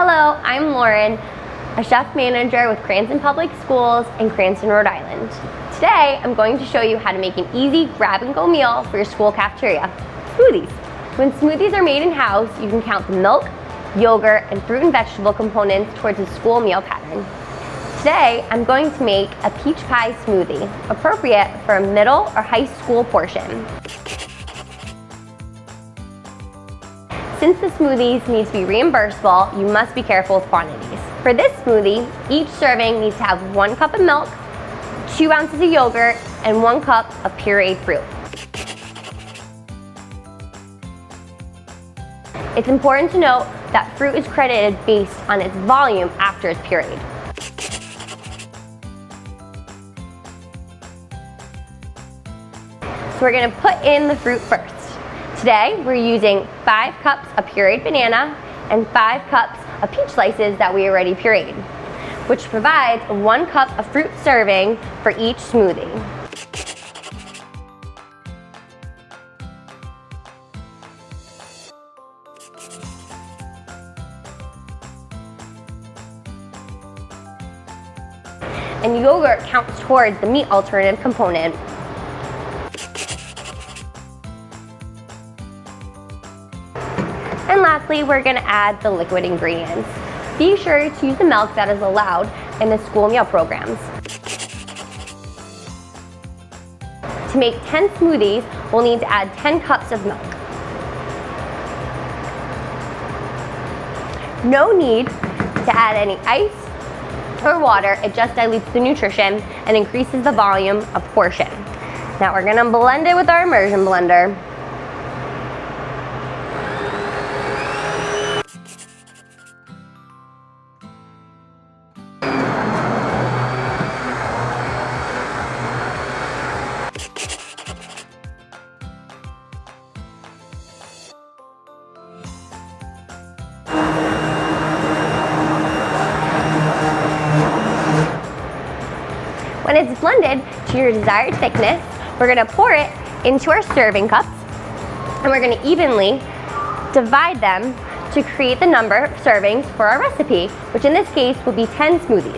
Hello, I'm Lauren, a chef manager with Cranston Public Schools in Cranston, Rhode Island. Today, I'm going to show you how to make an easy grab-and-go meal for your school cafeteria, smoothies. When smoothies are made in-house, you can count the milk, yogurt, and fruit and vegetable components towards a school meal pattern. Today, I'm going to make a peach pie smoothie, appropriate for a middle or high school portion. Since the smoothies need to be reimbursable, you must be careful with quantities. For this smoothie, each serving needs to have 1 cup of milk, 2 ounces of yogurt, and 1 cup of pureed fruit. It's important to note that fruit is credited based on its volume after it's pureed. So we're going to put in the fruit first. Today, we're using 5 cups of pureed banana and 5 cups of peach slices that we already pureed, which provides 1 cup of fruit serving for each smoothie. And yogurt counts towards the meat alternative component. And lastly, we're going to add the liquid ingredients. Be sure to use the milk that is allowed in the school meal programs. To make 10 smoothies, we'll need to add 10 cups of milk. No need to add any ice or water, it just dilutes the nutrition and increases the volume of portion. Now we're going to blend it with our immersion blender. When it's blended to your desired thickness, we're going to pour it into our serving cups, and we're going to evenly divide them to create the number of servings for our recipe, which in this case will be 10 smoothies.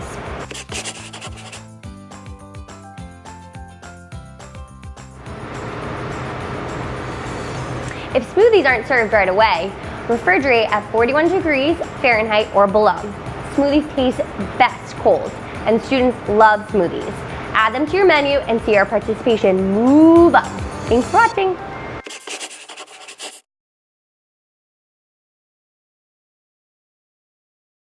If smoothies aren't served right away, refrigerate at 41 degrees Fahrenheit or below. Smoothies taste best cold, and students love smoothies. Add them to your menu and see our participation move up. Thanks for watching.